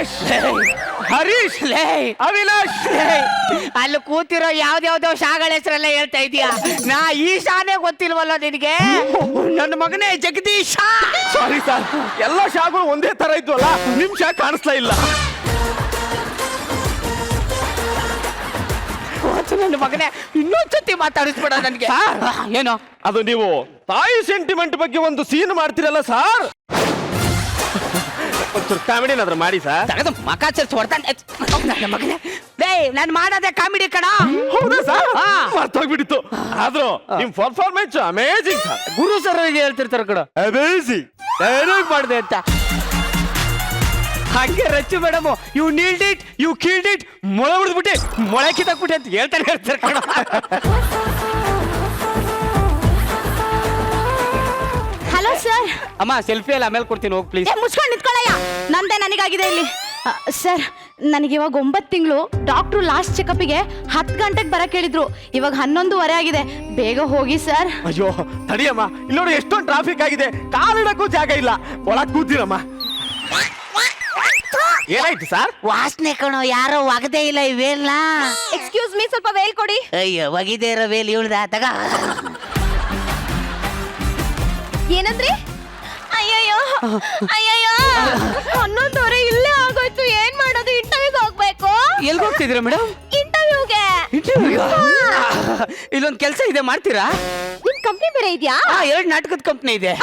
ಮಹೇಶ್, ಹರೀಶ್, ಅವಿನಾಶ್, ಅಲ್ಲಿ ಕೂತಿರೋ ಯಾವ್ದ್ಯಾವ್ದೋ ಶಾಗಳ ಹೆಸರೆಲ್ಲ ಹೇಳ್ತಾ ಇದೀಯಾ? ನಾ ಈ ಶಾನೆ ಗೊತ್ತಿಲ್ವಲ್ಲ ನಿನಗೆ? ನನ್ನ ಮಗನೇ ಜಗದೀಶ. ಸಾರಿ ಸರ್, ಎಲ್ಲ ಶಾಗಳು ಒಂದೇ ತರ ಇದ್ವಲ್ಲ, ನಿಮ್ ಶಾ ಕಾಣಿಸ್ತಾ ಇಲ್ಲ. ನನ್ನ ಮಗನೇ ಇನ್ನೊಂದ್ಸತಿ ಮಾತಾಡಿಸ್ಬೇಡ ನನ್ಗೆ. ಏನೋ ಅದು ನೀವು ತಾಯಿ ಸೆಂಟಿಮೆಂಟ್ ಬಗ್ಗೆ ಒಂದು ಸೀನ್ ಮಾಡ್ತೀರಲ್ಲ ಸರ್, ಒಂಚೂರು ಕಾಮಿಡಿ ಏನಾದ್ರು ಮಾಡಿ ಸರ್. ತಗದು ಮಕ ಚರ್ಚ್ ಹೊಡ್ತಾನೆ ನನ್ನ ಮಗನೇ. ನಾನು ಮಾಡೋದೇ ಕಾಮಿಡಿ ಕಣ. ಹೌದಾ ಸರ್? ಮರ್ತೋಗ್ಬಿಟ್ಟಿತ್ತು. ಆದ್ರೂ ನಿಮ್ performance amazing sir. Guru sir ಹೇಳ್ತಿರ್ತಾರ ಕಣ, ಅಮೇಜಿಂಗ್ ಡೈರೆಕ್ಟ್ ಮಾಡಿದೆ ಅಂತ. ಹಂಗೆ Rachchu madam, you nailed it, you killed it, ಮೊಳೆ ಹೊಡೆದ್ಬಿಟ್ಟೆ, ಮೊಳೆ ಕಿತ್ತಾಕ್ಬಿಟ್ಟೆ ಅಂತ ಹೇಳ್ತಾರೆ ಕಣ. Hello sir. ಅಮ್ಮ ಸೆಲ್ಫಿ ಎಲ್ಲ ಆಮೇಲೆ ಕೊಡ್ತೀನಿ, ಹೋಗಿ ಪ್ಲೀಸ್. ಮುಚ್ಕೊಂಡು ನಿಂತ್ಕೊಳ್ಳಯ್ಯ, ನಂದೇ ನನಗಾಗಿದೆ ಇಲ್ಲಿ. ಸರ್, ನನಗೆ ಇವಾಗ 9 ತಿಂಗಳು. ಡಾಕ್ಟ್ರು ಲಾಸ್ಟ್ ಚೆಕಪ್ಗೆ 10 ಗಂಟೆಗೆ ಬರಕ್ಕೆ ಹೇಳಿದ್ರು. ಇವಾಗ 11:30 ಆಗಿದೆ. ಬೇಗ ಹೋಗಿ ಸರ್. ಅಯ್ಯೋ ತಡಿಯಮ್ಮ, ಇಲ್ಲಿ ನೋಡಿ ಎಷ್ಟೊಂದು ಟ್ರಾಫಿಕ್ ಆಗಿದೆ, ಕಾಲಿಡಕ್ಕೂ ಜಾಗ ಇಲ್ಲ. ಒಳಗ್ ಕೂತೀರಮ್ಮ. ಏನಾಯ್ತು ಸರ್? ವಾಸನೆ ಕಣೋ, ಯಾರೋ ಒಗದೇ ಇಲ್ಲ ಇವೆಲ್ಲ. ಎಕ್ಸ್ಕ್ಯೂಸ್ ಮೀ, ಸ್ವಲ್ಪ ವೇಲ್ ಕೊಡಿ. ಅಯ್ಯೋ ಒಗಿದೇ ಇರೋ ವೇಲ್ ಇಳ್ದ ತಗ. ಏನಂದ್ರಿ? ಅಯ್ಯಯ್ಯೋ ಅಯ್ಯಯ್ಯೋ, 11:30 ಇಲ್ಲೇ ಆಗೋಯ್ತು. ಏನ್ ಮಾಡೋದು? ಇಂಟರ್ವ್ಯೂಗೆ ಹೋಗ್ಬೇಕು. ಎಲ್ಗೆ ಹೋಗ್ತಿದ್ದೀರಾ ಮೇಡಮ್? ಇಂಟರ್ವ್ಯೂಗೆ. ಇಲ್ಲೊಂದು ಕೆಲಸ ಇದೆ, ಮಾಡ್ತೀರಾ? ನಿಮ್ ಕಂಪ್ನಿ ಬೇರೆ ಇದೆಯಾ? 2 ನಾಟಕದ ಕಂಪ್ನಿ ಇದೆ.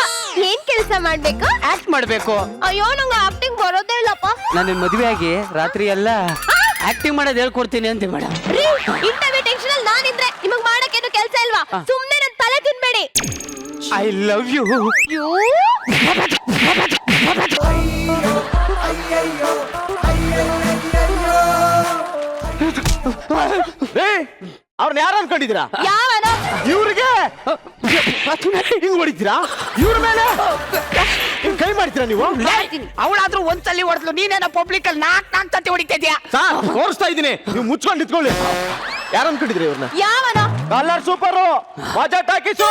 ಏನ್ ಕೆಲಸ ಮಾಡ್ಬೇಕು? ಆಕ್ಟ್ ಮಾಡ್ಬೇಕು. ಅಯ್ಯೋ, ನಂಗೆ ಆಕ್ಟಿಂಗ್ ಬರೋದೇ ಇಲ್ಲಪ್ಪ. ನನ್ನ ಮದುವೆ ಆಗಿ ರಾತ್ರಿ ಎಲ್ಲ ಆಕ್ಟಿಂಗ್ ಮಾಡೋದು ಹೇಳ್ಕೊಡ್ತೀನಿ ಅಂತ ಮೇಡಮ್. ಇಂಟರ್ವ್ಯೂ ಟೆನ್ಷನ್ ಅಲ್ಲಿ ನಾನಿದ್ರೆ ನಿಮಗ್ ಮಾಡಕ್ಕೇನು ಕೆಲಸ ಇಲ್ವಾ? ಸುಮ್ನೆ ನನ್ ತಲೆ ತಿನ್ಬೇಡಿ. I love you. ಅವ್ರನ್ನ ಯಾರು ಅನ್ಕೊಂಡಿದ್ದೀರಾ? ಯಾವನೋ ಇವ್ರಿಗೆ ಹಿಂಗ್ ಹೊಡಿತೀರಾ? ಇವ್ರ ಮೇಲೆ ಕೈ ಮಾಡ್ತೀರಾ ನೀವು? ಅವಳಾದ್ರೂ ಒಂದ್ಸಲಿ ಹೊಡೆದ್ಲು, ನೀನೇನೋ ಪಬ್ಲಿಕ್ ಅಲ್ಲಿ 4 ಸತಿ ಹೊಡಿತಾ ಇದೀಯಾ? ಸರ್ ತೋರಿಸ್ತಾ ಇದ್ದೀನಿ, ನೀವು ಮುಚ್ಕೊಂಡು ನಿಂತ್ಕೊಳ್ಳಿ. ಯಾರು ಅನ್ಕೊಂಡಿದ್ರಿ ಇವ್ರನ್ನ? ಯಾವನೋ ಕಲರ್ ಸೂಪರು, ಮಜಾ ಟಾಕೀಸು.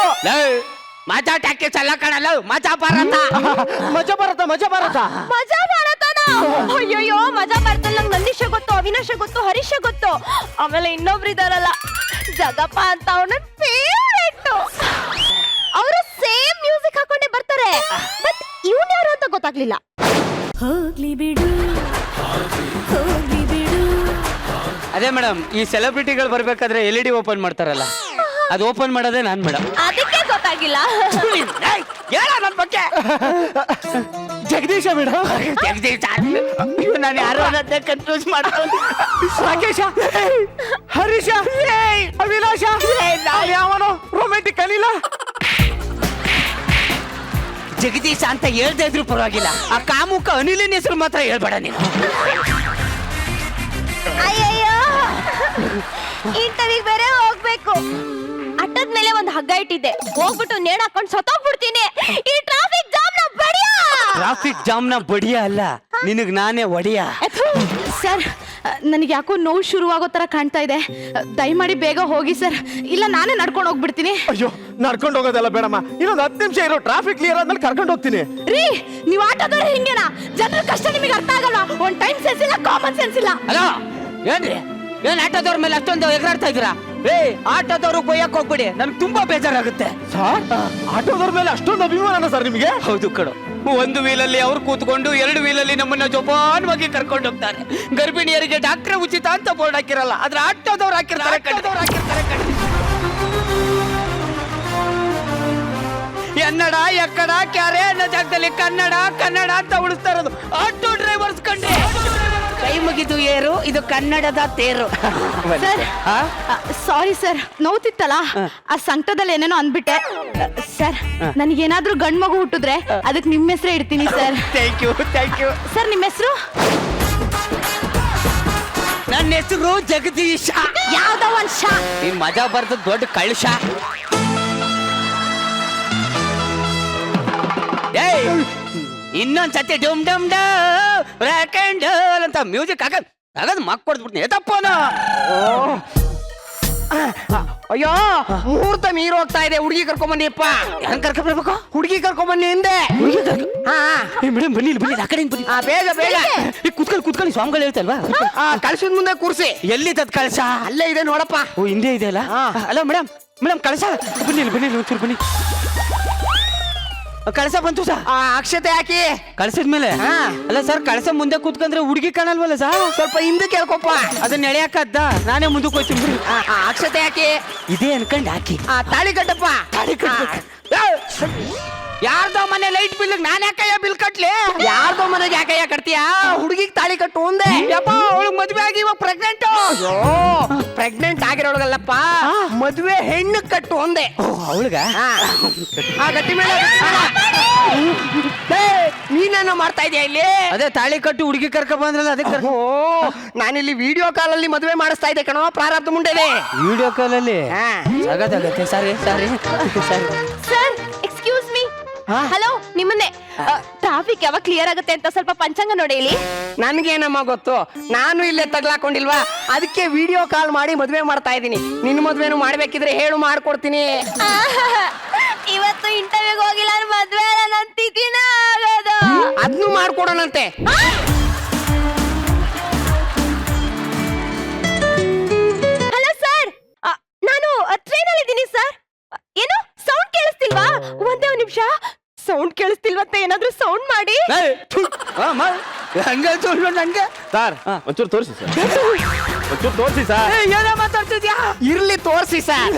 ಮಜಾ ಟಾಕೀಸ್ ಎಲ್ಲ ಕಣಲ್ಲ, ಮಜಾ ಭಾರತ. ಮಜಾ ಭಾರತ, ಮಜಾ ಭಾರತ, ಮಜಾ ಭಾರತನ. ಅಯ್ಯಯ್ಯೋ, ಮಜಾ ಭಾರತದಲ್ಲಿ ನಂಗೆ ನಂದೀಶ ಗೊತ್ತು, ಅವಿನಾಶ ಗೊತ್ತು, ಹರೀಶ ಗೊತ್ತು. ಆಮೇಲೆ ಇನ್ನೊಬ್ರು ಇದಾರಲ್ಲ, ಜಗಪ್ಪ ಅಂತ, ಅವನ ಫೇವರೇಟ್. ಅವರು ಸೇಮ್ ಮ್ಯೂಸಿಕ್ ಹಾಕೊಂಡೇ ಬರ್ತಾರೆ. ಬಟ್ ಇವನ್ ಯಾರು ಅಂತ ಗೊತ್ತಾಗ್ಲಿಲ್ಲ. ಹೋಗ್ಲಿ ಬಿಡು, ಹೋಗ್ಲಿ ಬಿಡು. ಅದೇ ಮೇಡಮ್, ಈ ಸೆಲೆಬ್ರಿಟಿಗಳು ಬರ್ಬೇಕಾದ್ರೆ LED ಓಪನ್ ಮಾಡ್ತಾರಲ್ಲ, ಅದು ಓಪನ್ ಮಾಡೋದೇ ನಾನ್ ಮೇಡಮ್. ಅದಕ್ಕೆ ಗೊತ್ತಾಗಿಲ್ಲ. ಹೇಳ ನನ್ ಬಗ್ಗೆ. ಜಗದೀಶ ಮೇಡಮ್. ಜಗದೀಶ ನಾನು ಯಾರು ಅನ್ನೋದೇ ಕನ್ಫ್ಯೂಸ್ ಮಾಡ್ಕೊಂಡು. ರಾಕೇಶ, ಹರೀಶ, ಅವಿನಾಶ, ಯಾವನೋ ರೊಮ್ಯಾಂಟಿಕ್ ಅನಿಲ. ಜಗದೀಶ ಅಂತ ಹೇಳ್ತಾ ಇದ್ರು ಪರವಾಗಿಲ್ಲ, ಆ ಕಾಮುಕ ಅನಿಲಿನ ಹೆಸರು ಮಾತ್ರ ಹೇಳ್ಬೇಡ ನೀನು. ಅಯ್ಯಯ್ಯೋ, ಇಂಟರ್ವ್ಯೂಗೆ ಬೇರೆ ಹೋಗ್ಬೇಕು. ಅಟ್ಟದ ಮೇಲೆ ಒಂದು ಹಗ್ಗ ಇಟ್ಟಿದ್ದೆ, ಹೋಗ್ಬಿಟ್ಟು ನೇಣು ಹಾಕೊಂಡು ಸತ್ತೋಗ್ಬಿಡ್ತೀನಿ. ಈ ಟ್ರಾಫಿಕ್ ಜಾಮ್ ನ ಬಡಿಯ. ಟ್ರಾಫಿಕ್ ಜಾಮ್ ನ ಬಡಿಯ ಅಲ್ಲ, ನಿನಗ್ ನಾನೇ ಒಡಿಯ. ಸರ್, ನನಗೆ ಯಾಕೋ ನೋವು ಶುರುವಾಗೋ ತರ ಕಾಣ್ತಾ ಇದೆ. ದಯಮಾಡಿ ಬೇಗ ಹೋಗಿ ಸರ್, ಇಲ್ಲ ನಾನೇ ನಡ್ಕೊಂಡು ಹೋಗ್ಬಿಡ್ತೀನಿ. ಅಯ್ಯೋ, ನಡ್ಕೊಂಡು ಹೋಗೋದಲ್ಲ ಬೇಡಮ್ಮ, ಇನ್ನೊಂದು 10 ನಿಮಿಷ ಇರೋ, ಟ್ರಾಫಿಕ್ ಕ್ಲಿಯರ್ ಆದ್ಮೇಲೆ ಕರ್ಕೊಂಡು ಹೋಗ್ತೀನಿ. ರೀ, ನೀವು ಆಟೋದವ್ರೆ ಹಿಂಗೇನಾ? ಜನರ ಕಷ್ಟ ನಿಮಗೆ ಅರ್ಥ ಆಗಲ್ವಾ? ಒಂದ್ ಟೈಮ್ ಸೆನ್ಸ್ ಇಲ್ಲ, ಕಾಮನ್ ಸೆನ್ಸ್ ಇಲ್ಲ. ಅಲ್ಲ ಏನ್ರಿ, ಏನ್ ಆಟೋದವ್ರ ಮೇಲೆ ಅಷ್ಟೊಂದು ಎಗರಾಡ್ತಾ ಇದ್ದೀರಾ? ಆಟೋದವ್ರು ಕೊಯ್ಯಕ್ ಹೋಗ್ಬಿಡಿ, ನನ್ಗೆ ತುಂಬಾ ಬೇಜಾರಾಗುತ್ತೆ. ಸರ್, ಆಟೋದವ್ರ ಮೇಲೆ ಅಷ್ಟೊಂದು ಅಭಿಮಾನ ಸರ್ ನಿಮಗೆ? ಹೌದು ಕಣೋ, 1 ವೀಲಲ್ಲಿ ಅವ್ರು ಕೂತ್ಕೊಂಡು 2 ವೀಲಲ್ಲಿ ನಮ್ಮನ್ನ ಜೋಪಾನವಾಗಿ ಕರ್ಕೊಂಡು ಹೋಗ್ತಾರೆ. ಗರ್ಭಿಣಿಯರಿಗೆ ಡಾಕ್ಟರ್ ಉಚಿತ ಅಂತ ಬೋರ್ಡ್ ಹಾಕಿರಲ್ಲ, ಆದ್ರೆ ಆಟೋದವ್ರು ಹಾಕಿರ್ತಾರೆ. ಎನ್ನಡ ಎಕ್ಕಡ ಕ್ಯಾರೆ ಅನ್ನೋ ಜಾಗದಲ್ಲಿ ಕನ್ನಡ ಕನ್ನಡ ಅಂತ ಉಳಿಸ್ತಾ ಇರೋದು ಆಟೋ ಡ್ರೈವರ್ಸ್ ಕಂಡೆ. ಕೈ ಮುಗಿದು ಏರು, ಇದು ಕನ್ನಡದ ತೇರು. ಸರ್, ಸಾರಿ ಸರ್, ನೋವ್ತಿತ್ತಲ್ಲ, ಆ ಸಂಕಟದಲ್ಲಿ ಏನೇನೋ ಅಂದ್ಬಿಟ್ಟೆ. ಸರ್, ನನಗೇನಾದ್ರೂ ಗಂಡ್ ಮಗು ಹುಟ್ಟಿದ್ರೆ ಅದಕ್ಕೆ ನಿಮ್ಮ ಹೆಸರೇ ಇಡ್ತೀನಿ ಸರ್. Thank you. ಸರ್, ನಿಮ್ಮ ಹೆಸರು? ನನ್ನ ಹೆಸರು ಜಗದೀಶ. ಯಾವ್ದೋ ಒಂದ್ ಶಾ. ನೀನ್ ಮಜಾ ಬರ್ದ ದೊಡ್ಡ ಕಳ್ಶ. ಇನ್ನೊಂದ್ಸತಿ ಡಮ್ ಡಮ್ ಡಮ್ ಅಂತ ಮ್ಯೂಸಿಕ್ ಆಗದ್ ಮಕ್ ಕೊಡ್ಬಿಡ್ತೀನಿ. ತಪ್ಪೋನ ಅಯ್ಯೋ ಮುಹೂರ್ತ ಮೀರ್ ಹೋಗ್ತಾ ಇದೆ, ಹುಡುಗಿ ಕರ್ಕೊಂಬನ್ನಿಪ್ಪ. ಯಾರು ಕರ್ಕೊಂಡ್ಬರ್ಬೇಕು? ಹುಡುಗಿ ಕರ್ಕೊಂಬನ್ನಿ ಹಿಂದೆ. ಮೇಡಮ್ ಬನ್ನಿ ಬನ್ನಿ, ಆ ಕಡೆ ಬನ್ನಿ. ಬೇಗ ಬೇಗ ಕೂತ್ಕೊಳ್ಳಿ ಸ್ವಾಮಿಗಳು ಹೇಳ್ತಲ್ವಾ? ಕಳ್ಸಿದ ಮುಂದೆ ಕೂರ್ಸಿ. ಎಲ್ಲಿ ತದ್ ಕಳಸ? ಅಲ್ಲೇ ಇದೆ ನೋಡಪ್ಪ. ಓ ಹಿಂದೆ ಇದೆ ಅಲ್ಲ? ಅಲ್ಲ ಮೇಡಮ್ ಕಳಸ ಬನ್ನಿ ಒಂಚೂರು ಬನ್ನಿ. ಕಳಸ ಬಂತು ಸರ್. ಅಕ್ಷತೆ ಹಾಕಿ ಕಳಸದ್ಮೇಲೆ ಅಲ್ಲ ಸರ್, ಕಳಸ ಮುಂದೆ ಕೂತ್ಕೊಂಡ್ರೆ ಹುಡುಗಿ ಕಾಣಲ್ವಲ್ಲ ಸರ್? ಸ್ವಲ್ಪ ಹಿಂದೆ ಕೇಳ್ಕೊಪ್ಪ. ಅದನ್ನ ಎಳೆಯಕ್ಕದ್ದ, ನಾನೇ ಮುಂದಕ್ಕೆ ಹೋಗ್ತೀನಿ ಬಿಡಿ. ಅಕ್ಷತೆ ಹಾಕಿ. ಇದೇ ಅನ್ಕಂಡ್ ಹಾಕಿ. ತಾಳಿ ಕಟ್ಟಪ್ಪ. ತಾಳಿ ಕಟ್ಬೇಕು. ಯಾರ್ದೋ ಮನೆ ಲೈಟ್ ಬಿಲ್ ನಾನ್ ಯಾಕಯ್ಯ ಬಿಲ್ ಕಟ್ಲಿ? ಯಾರ್ದೋ ಮನೆಗೆ ಯಾಕಯ್ಯ ಕಟ್ತೀಯಾ? ಹುಡುಗಿಗೆ ತಾಳಿ ಕಟ್ಟು ಒಂದೇ. ಯಪ್ಪ ಅವಳು ಮದ್ವೆ ಆಗಿ ಇವಾಗ ಪ್ರೆಗ್ನೆಂಟ್. ಪ್ರೆಗ್ನೆಂಟ್ ಆಗಿರೋಳಗಲ್ಲಪ್ಪ, ಮದ್ವೆ ಹೆಣ್ಣು ಕಟ್ಟು ಒಂದೇ. ಅವಳಿಗ ಗಟ್ಟಿ ಮೇಲೆ ನೀನೇನೋ ಮಾಡ್ತಾ ಇದೀಯ ಇಲ್ಲಿ? ಅದೇ ತಾಳಿ ಕಟ್ಟು ಹುಡುಗಿ ಕರ್ಕ ಬಂದ್ರಲ್ಲ ಅದಕ್ಕೆ. ನಾನಿಲ್ಲಿ ವಿಡಿಯೋ ಕಾಲಲ್ಲಿ ಮದುವೆ ಮಾಡಿಸ್ತಾ ಇದ್ದೆ ಕಣೋ, ಪ್ರಾರಬ್ಧ ಮುಂಡೆದೆ. ವಿಡಿಯೋ ಕಾಲಲ್ಲಿ ಆಗತ್ತೆ. Sorry sir excuse me. Hello, ನಿಮ್ಮನ್ನೇ. ಟ್ರಾಫಿಕ್ ಯಾವಾಗ ಕ್ಲಿಯರ್ ಆಗುತ್ತೆ ಅಂತ ಸ್ವಲ್ಪ ಪಂಚಾಂಗ ನೋಡಿ ಇಲ್ಲಿ. ನನ್ಗೇನಮ್ಮ ಗೊತ್ತು, ನಾನು ಇಲ್ಲೇ ತಗ್ಲಾಕೊಂಡಿಲ್ವಾ, ಅದಕ್ಕೆ ವಿಡಿಯೋ ಕಾಲ್ ಮಾಡಿ ಮದ್ವೆ ಮಾಡ್ತಾ ಇದ್ದೀನಿ. ನಿನ್ ಮದ್ವೆನು ಮಾಡ್ಬೇಕಿದ್ರೆ ಹೇಳು, ಮಾಡ್ಕೊಡ್ತೀನಿ. ಇವತ್ತು ಇಂಟರ್ವ್ಯೂಗೆ ಹೋಗಿಲ್ಲ, ಮದ್ವೆ ನನ್ನ ತಿಥಿನ ಆಗೋದು. ಅದ್ನು ಮಾಡ್ಕೊಡೋಣಂತೆ. ಹಲೋ ಸರ್, ನಾನು ಟ್ರೈನ್ ಅಲ್ಲಿ ಇದ್ದೀನಿ ಸರ್. ಏನು ಸೌಂಡ್ ಕೇಳಿಸ್ತಿಲ್ವಾ? ಒಂದೇ ಒಂದು ನಿಮಿಷ. ಸೌಂಡ್ ಕೇಳಿಸ್ತಿಲ್ವಂತ ಏನಾದ್ರೂ ಸೌಂಡ್ ಮಾಡಿ. ನಂಗೆ ಸರ್ ಒಂಚೂರು ತೋರಿಸಿ ಸರ್, ಒಂಚೂರು ತೋರಿಸಿ ಸರ್. ಏನೋ ಮಾತಾಡ್ತಿದ್ಯಾ? ಇರ್ಲಿ ತೋರ್ಸಿ ಸರ್.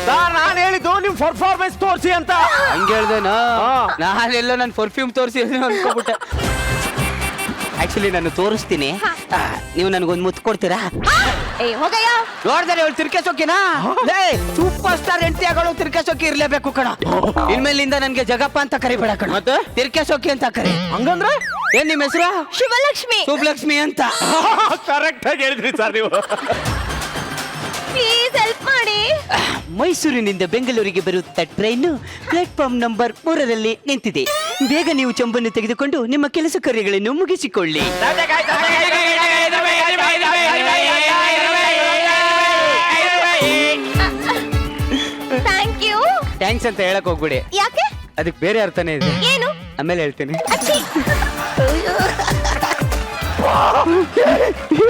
ಸರ್ ನಾನು ಹೇಳಿದ್ದು ನಿಮ್ ಪರ್ಫಾರ್ಮೆನ್ಸ್ ತೋರಿಸಿ ಅಂತ. ಹಂಗೆ ಹೇಳ್ದೇನಾ? ನಾನೆಲ್ಲ ನನ್ನ ಪರ್ಫ್ಯೂಮ್ ತೋರಿಸಿ ಅನ್ಕೋಬಿಟ್ಟೆ. ಆಕ್ಚುಲಿ ನಾನು ತೋರಿಸ್ತೀನಿ, ನೀವು ನನಗೊಂದು ಮುತ್ತು ಕೊಡ್ತೀರಾ? ಏ ಹೋಗಯ್ಯ. ನೋಡ್ದರೆ ಇವಳು ತಿರ್ಕೆಸೋಕಿನಾ? ಸೂಪರ್ ಸ್ಟಾರ್ ಹೆಂಡತಿ ಆಗೋಳು ತಿರ್ಕೆಸೋಕಿ ಇರ್ಲೇಬೇಕು ಕಣ. ಇನ್ಮೇಲಿಂದ ನನ್ಗೆ ಜಗಪ್ಪ ಅಂತ ಕರಿಬೇಡ ಕಣ, ಮತ್ತೆ ತಿರ್ಕೆಸೋಕಿ ಅಂತ ಕರಿ. ಹಂಗಂದ್ರೆ ಏನ್ ನಿಮ್ಮ ಹೆಸರು? ಶಿವಲಕ್ಷ್ಮಿ. ಶುಭಲಕ್ಷ್ಮಿ ಅಂತ. ಕರೆಕ್ಟ್ ಆಗಿ ಹೇಳಿದ್ರಿ ಸರ್ ನೀವು. ಪ್ಲೀಸ್ ಹೆಲ್ಪ್ ಮಾಡಿ. ಮೈಸೂರಿನಿಂದ ಬೆಂಗಳೂರಿಗೆ ಬರುತ್ತಾ ಟ್ರೈನ್ ಪ್ಲಾಟ್ಫಾರ್ಮ್ ನಂಬರ್ 3ರಲ್ಲಿ ನಿಂತಿದೆ. ಬೇಗ ನೀವು ಚಂಬನ್ನು ತೆಗೆದುಕೊಂಡು ನಿಮ್ಮ ಕೆಲಸ ಕಾರ್ಯಗಳನ್ನು ಮುಗಿಸಿಕೊಳ್ಳಿ. Thank you. ಥ್ಯಾಂಕ್ಸ್ ಅಂತ ಹೇಳಕ್ ಹೋಗ್ಬಿಡಿ, ಯಾಕೆ? ಅದಕ್ಕೆ ಬೇರೆ ಅರ್ಥನೇ ಇದೆ, ಏನು? ಆಮೇಲೆ ಹೇಳ್ತೀನಿ. ಅಚ್ಚಿ.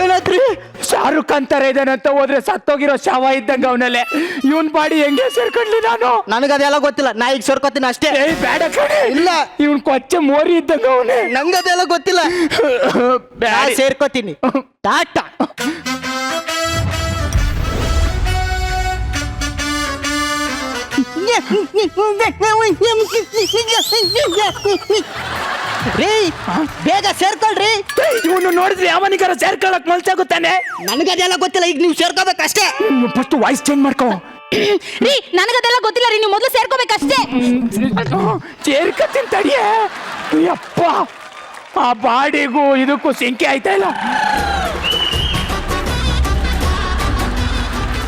ಏನಾದ್ರಿ? ಶಾರುಖ್ ಖಾನ್ ತರ ಇದ್ದಾನಂತ ಹೋದ್ರೆ ಸತ್ತೋಗಿರೋ ಶವ ಇದ್ದಂಗ ಅವನಲ್ಲೇ. ಇವನ್ ಬಾಡಿ ಹೆಂಗೆ ಸೇರ್ಕೊಂಡ್ಲಿ ನಾನು? ನನಗದೆಲ್ಲ ಗೊತ್ತಿಲ್ಲ, ನಾ ಈಗ ಸೇರ್ಕೊತೀನಿ ಅಷ್ಟೇ. ಏಯ್ ಬೇಡ ಕಣೆ. ಇಲ್ಲ, ಇವನ್ ಕೊಚ್ಚೆ ಮೋರಿ ಇದ್ದಂಗ ಅವನೇ. ನಂಗದೆಲ್ಲ ಗೊತ್ತಿಲ್ಲ, ಸೇರ್ಕೋತೀನಿ. ಟಾಟಾ. ರೀ ಬೇಗ ಸೇರ್ಕೊಳ್ರಿ. ಇವನು ನೋಡಿದ್ರೆ ಯಾವನಿಗಾರ ಸೇರ್ಕೊಳಕ್ ಮನ್ಸಾಗುತ್ತಾನೆ. ನನಗದೆಲ್ಲ ಗೊತ್ತಿಲ್ಲ, ಈಗ ನೀವು ಸೇರ್ಕೋಬೇಕಷ್ಟೇ. ಫಸ್ಟ್ ವಾಯ್ಸ್ ಚೇಂಜ್ ಮಾಡ್ಕೋ. ರೀ ನನಗದೆಲ್ಲ ಗೊತ್ತಿಲ್ಲ ರೀ, ನೀವು ಮೊದಲು ಸೇರ್ಕೋಬೇಕಷ್ಟೇ. ಸೇರ್ಕತ್ತೀನಿ ತಡಿಯೇ. ಯಪ್ಪ, ಆ ಬಾಡಿಗೂ ಇದಕ್ಕೂ ಸಂಖ್ಯೆ ಆಯ್ತಾ ಇಲ್ಲ.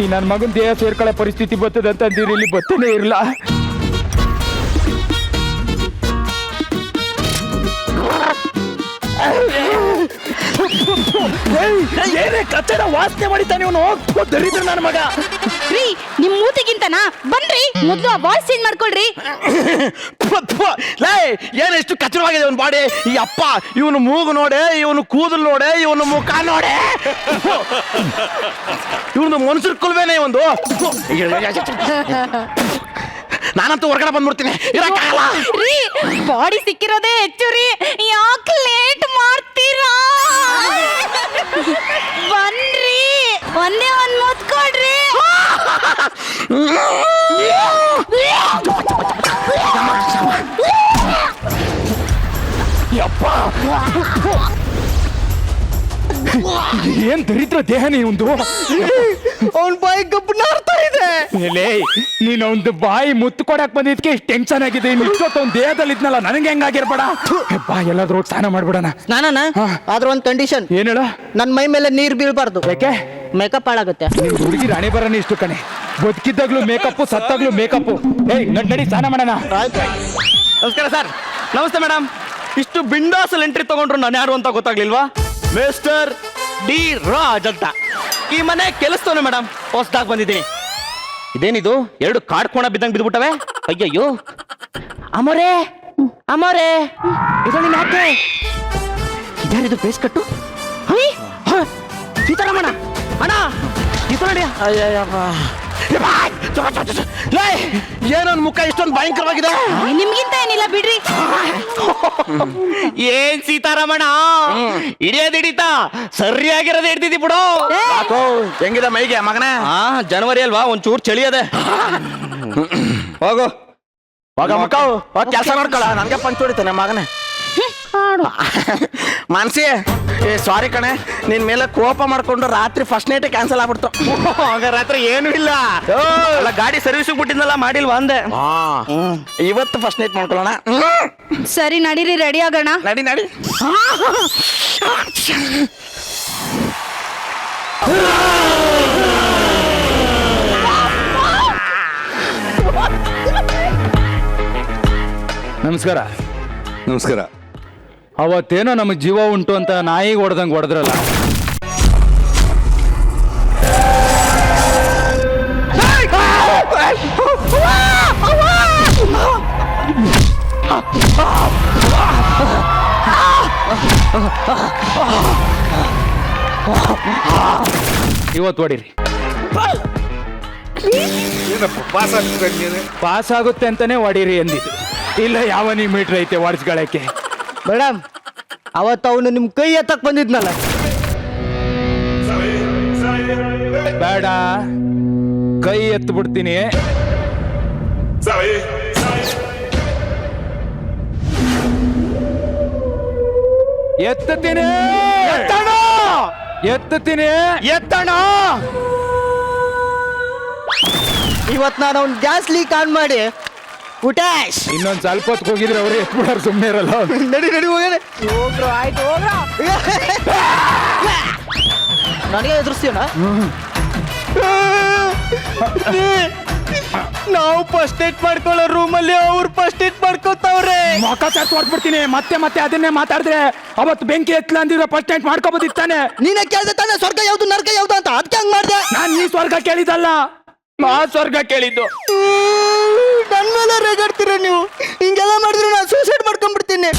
ಈ ನನ್ನ ಮಗನ್ ದೇಹ ಸೇರ್ಕೊಳ್ಳೋ ಪರಿಸ್ಥಿತಿ ಬರ್ತದೆ ಅಂತ ಅಂದಿರಿ, ಇಲ್ಲಿ ಬತ್ತನೇ ಇರಲ್ಲ. ಏನೇ ಕಚ್ಚಡ ವಾಸನೆ ಮಾಡಿತಾನೆ ಇವನು. ದರಿದ್ರ ನನ್ನ ಮಗ. ರೀ ನಿಮ್ ಮೂತಿಗಿಂತನಾ ಬನ್ರಿ, ಮೊದಲು ಆ ವಾಯ್ಸ್ ಚೇಂಜ್ ಮಾಡ್ಕೊಳ್ರಿ. ಏನ್ ಎಷ್ಟು ಕಚ್ಚರವಾಗಿದೆ ಇವನ್ ಬಾಡಿ. ಈ ಅಪ್ಪ ಇವನು ಮೂಗು ನೋಡೆ, ಇವನು ಕೂದಲು ನೋಡೆ, ಇವನು ಮುಖ ನೋಡೆ, ಇವನು ಮನುಷ್ಯರ್ ಕುಲ್ವೇನೆ ಒಂದು. ನಾನಂತೂ ಹೊರಗಡೆ ಬಂದ್ಬಿಡ್ತೀನಿ. ರೀ ಬಾಡಿ ಸಿಕ್ಕಿರೋದೇ ಹೆಚ್ಚು ರೀ, ಯಾಕೆ ಲೇಟ್ ಮಾಡ್ತೀರಾ? ಬನ್ರಿ, ಒಂದೇ ಒಂದ್ ಮುತ್ತು ಕೊಡ್ರಿ. ಯಪ್ಪ, ಏನ್ ದರಿದ್ರ ದೇಹನೇ ಒಂದು. ಅವನ್ ಬಾಯಿ ಗಬ್ಬು ನಾರ್ತಾ ಇದೆ. ನೀನ್ ಒಂದು ಬಾಯಿ ಮುತ್ತು ಕೊಡಕ್ ಬಂದಿದ್ಕೆ ಇಷ್ಟು ಟೆನ್ಷನ್ ಆಗಿದೆ. ಇಷ್ಟೊತ್ತು ಅವ್ನ ದೇಹದಲ್ಲಿ ಇದ್ನಲ್ಲ, ನನಗೆ ಹೆಂಗಾಗಿರ್ಬೇಡ. ಬಾ ಎಲ್ಲಾದ್ರೂ ಹೋಗಿ ಸ್ನಾನ ಮಾಡ್ಬಿಡಣ. ಸ್ನಾನನ? ಆದ್ರ ಒಂದ್ ಕಂಡೀಷನ್. ಏನ್ ಹೇಳ? ನನ್ ಮೈ ಮೇಲೆ ನೀರ್ ಬೀಳ್ಬಾರ್ದು. ಯಾಕೆ? ಮೇಕಪ್ ಹಾಳಾಗುತ್ತೆ. ನಿಮ್ ಹುಡುಗಿ ರಾಣಿ ಬರನೇ ಇಷ್ಟು ಕಣೆ. ಬದುಕಿದ್ದಾಗ್ಲೂ ಮೇಕಪ್, ಸತ್ತಾಗ್ಲೂ ಮೇಕಪ್. ಏಯ್ ನಡಿ ಸ್ನಾನ ಮಾಡೋಣ. ನಮಸ್ಕಾರ ಸರ್. ನಮಸ್ತೆ ಮೇಡಮ್. ಇಷ್ಟು ಬಿಂದಾಸಲ್ ಎಂಟ್ರಿ ತಗೊಂಡ್ರು ನಾನು ಯಾರು ಅಂತ ಗೊತ್ತಾಗ್ಲಿಲ್ವಾ? ಮಿಸ್ಟರ್ ಡಿ ರಾಜ್ ಅಂತ. ಈ ಮನೆ ಕೆಲಸದವನು ಮೇಡಮ್, ಹೊಸದಾಗಿ ಬಂದಿದ್ದೀನಿ. ಇದೇನಿದು 2 ಕಾಡ್ಕೋಣ ಬಿದ್ದಂಗ್ ಬಿದ್ಬಿಟ್ಟವೆ. ಅಯ್ಯಯ್ಯೋ ಅಮೋರೆ ಅಮೋರೆ, ಇದು ನಿನ್ನ ಯಾಕೆ ಇದ್ಯಾರಿದು ಬೇಸ್ ಕಟ್ಟು? ಸೀತಾರಾಮಣ್ಣ ಅಣ್ಣ ಇದು ನೋಡಿ. ಏನೊಂದು ಮುಖ ಇಷ್ಟೊಂದು ಭಯಂಕರವಾಗಿದೆ. ನಿಮ್ಗಿಂತ ಏನಿಲ್ಲ ಬಿಡ್ರಿ. ಏನ್ ಸೀತಾರಾಮಣ್ಣ ಹಿಡಿಯೋದಿಡಿತಾ ಸರಿಯಾಗಿರೋದು ಹಿಡ್ದಿದ್ದಿ ಬಿಡು. ಹೆಂಗಿದೆ ಮೈಗೆ ಮಗನೇ? ಜನವರಿ ಅಲ್ವಾ, ಒಂಚೂರು ಚಳಿ ಅದೆ. ಹೋಗು ಮುಖ ಕೆಲಸ ಮಾಡ್ಕೊಳ, ನನ್ಗೆ ಪಂಚ್ ಹೊಡಿತಾನೆ ಮಗನೇ. ಮಾನ್ಸಿ, ಸಾರಿ ಕಣೆ, ನಿನ್ ಮೇಲೆ ಕೋಪ ಮಾಡ್ಕೊಂಡು ರಾತ್ರಿ ಫಸ್ಟ್ ನೈಟ್ ಕ್ಯಾನ್ಸಲ್ ಆಗ್ಬಿಡ್ತು. ಆಗ ರಾತ್ರಿ ಏನು ಇಲ್ಲ, ಅಲ್ಲ ಗಾಡಿ ಸರ್ವಿಸ್ ಬಿಟ್ಟಿದ್ನಲ್ಲ, ಮಾಡಿಲ್ವಾ ಅಂದೆ. ಇವತ್ತು ಫಸ್ಟ್ ನೈಟ್ ಮಾಡ್ಕೊಳ್ಳೋಣ. ಸರಿ ನಡೀರಿ, ರೆಡಿ ಆಗೋಣ. ನಡಿ ನಡಿ. ನಮಸ್ಕಾರ. ನಮಸ್ಕಾರ. ಅವತ್ತೇನೋ ನಮಗೆ ಜೀವ ಉಂಟು ಅಂತ ನಾಯಿಗೆ ಹೊಡೆದಂಗೆ ಹೊಡೆದ್ರಲ್ಲ, ಇವತ್ತು ಹೊಡೀರಿ. ಪಾಸ್ ಆಗುತ್ತೆ ಅಂತಾನೆ ಹೊಡೀರಿ ಎಂದಿದ್ದು, ಇಲ್ಲ ಯಾವ ನೀ ಮೀಟ್ರ್ ಐತೆ ಹೊಡ್ಸ್ಗಳಕ್ಕೆ. ಮೇಡಮ್, ಅವತ್ತು ಅವನು ನಿಮ್ ಕೈ ಎತ್ತಕ್ ಬಂದಿದ್ನಲ್ಲ. ಬೇಡ, ಕೈ ಎತ್ತು ಬಿಡ್ತೀನಿ. ಎತ್ತುತ್ತೀನಿ, ಎತ್ತುತ್ತೀನಿ, ಎತ್ತಣ. ಇವತ್ ನಾನು ಅವ್ನು ಗ್ಯಾಸ್ ಲೀಕ್ ಆನ್ ಮಾಡಿ ಉಟಾಶ್. ಇನ್ನೊಂದ್ ಸ್ವಲ್ಪ ಹೊತ್ತು ಹೋಗಿದ್ರೆ ಅವ್ರು ಎತ್ಬಿಡಾರ, ಸುಮ್ಮನೆ ಇರಲ್ಲ. ನಡಿ ನಡಿ ಹೋಗೋಣ. ಹೋಗ್ರು ಆಯ್ತು ಹೋಗ್ರ. ನನಗೆ ಎದುರಿಸ್ತೀನ. ನಾವು ಫಸ್ಟ್ ಏಟ್ ಮಾಡ್ಕೊಳ್ಳೋ ರೂಮಲ್ಲಿ ಅವ್ರು ಫಸ್ಟ್ ಏಟ್ ಮಾಡ್ಕೋತಾವ್ರೆ. ಮೊಕ ಚಾರ್ಜ್ ಹೊಡ್ಬಿಡ್ತೀನಿ. ಮತ್ತೆ ಮತ್ತೆ ಅದನ್ನೇ ಮಾತಾಡಿದ್ರೆ ಅವತ್ತು ಬೆಂಕಿ ಎತ್ತಲ ಅಂದಿದ್ರೆ ಫಸ್ಟ್ ನೈಟ್ ಮಾಡ್ಕೋಬೋದಿತ್ತಾನೆ. ನೀನೇ ಕೇಳ್ದೆ ತಾನೆ ಸ್ವರ್ಗ ಯಾವ್ದು ನರ್ಕ ಯಾವ್ದು ಅಂತ, ಅದಕ್ಕೆ ಹಂಗ್ ಮಾಡ್ದೆ. ನಾನ್ ಈ ಸ್ವರ್ಗ ಕೇಳಿದಲ್ಲ, ಆ ಸ್ವರ್ಗ ಕೇಳಿದ್ದು. ನನ್ ಮೇಲೆ ರೇಗಾಡ್ತೀರ ನೀವು. ಹಿಂಗೆಲ್ಲ ಮಾಡಿದ್ರೆ ನಾನು ಸೂಸೈಡ್ ಮಾಡ್ಕೊಂಡ್ಬಿಡ್ತೀನಿ.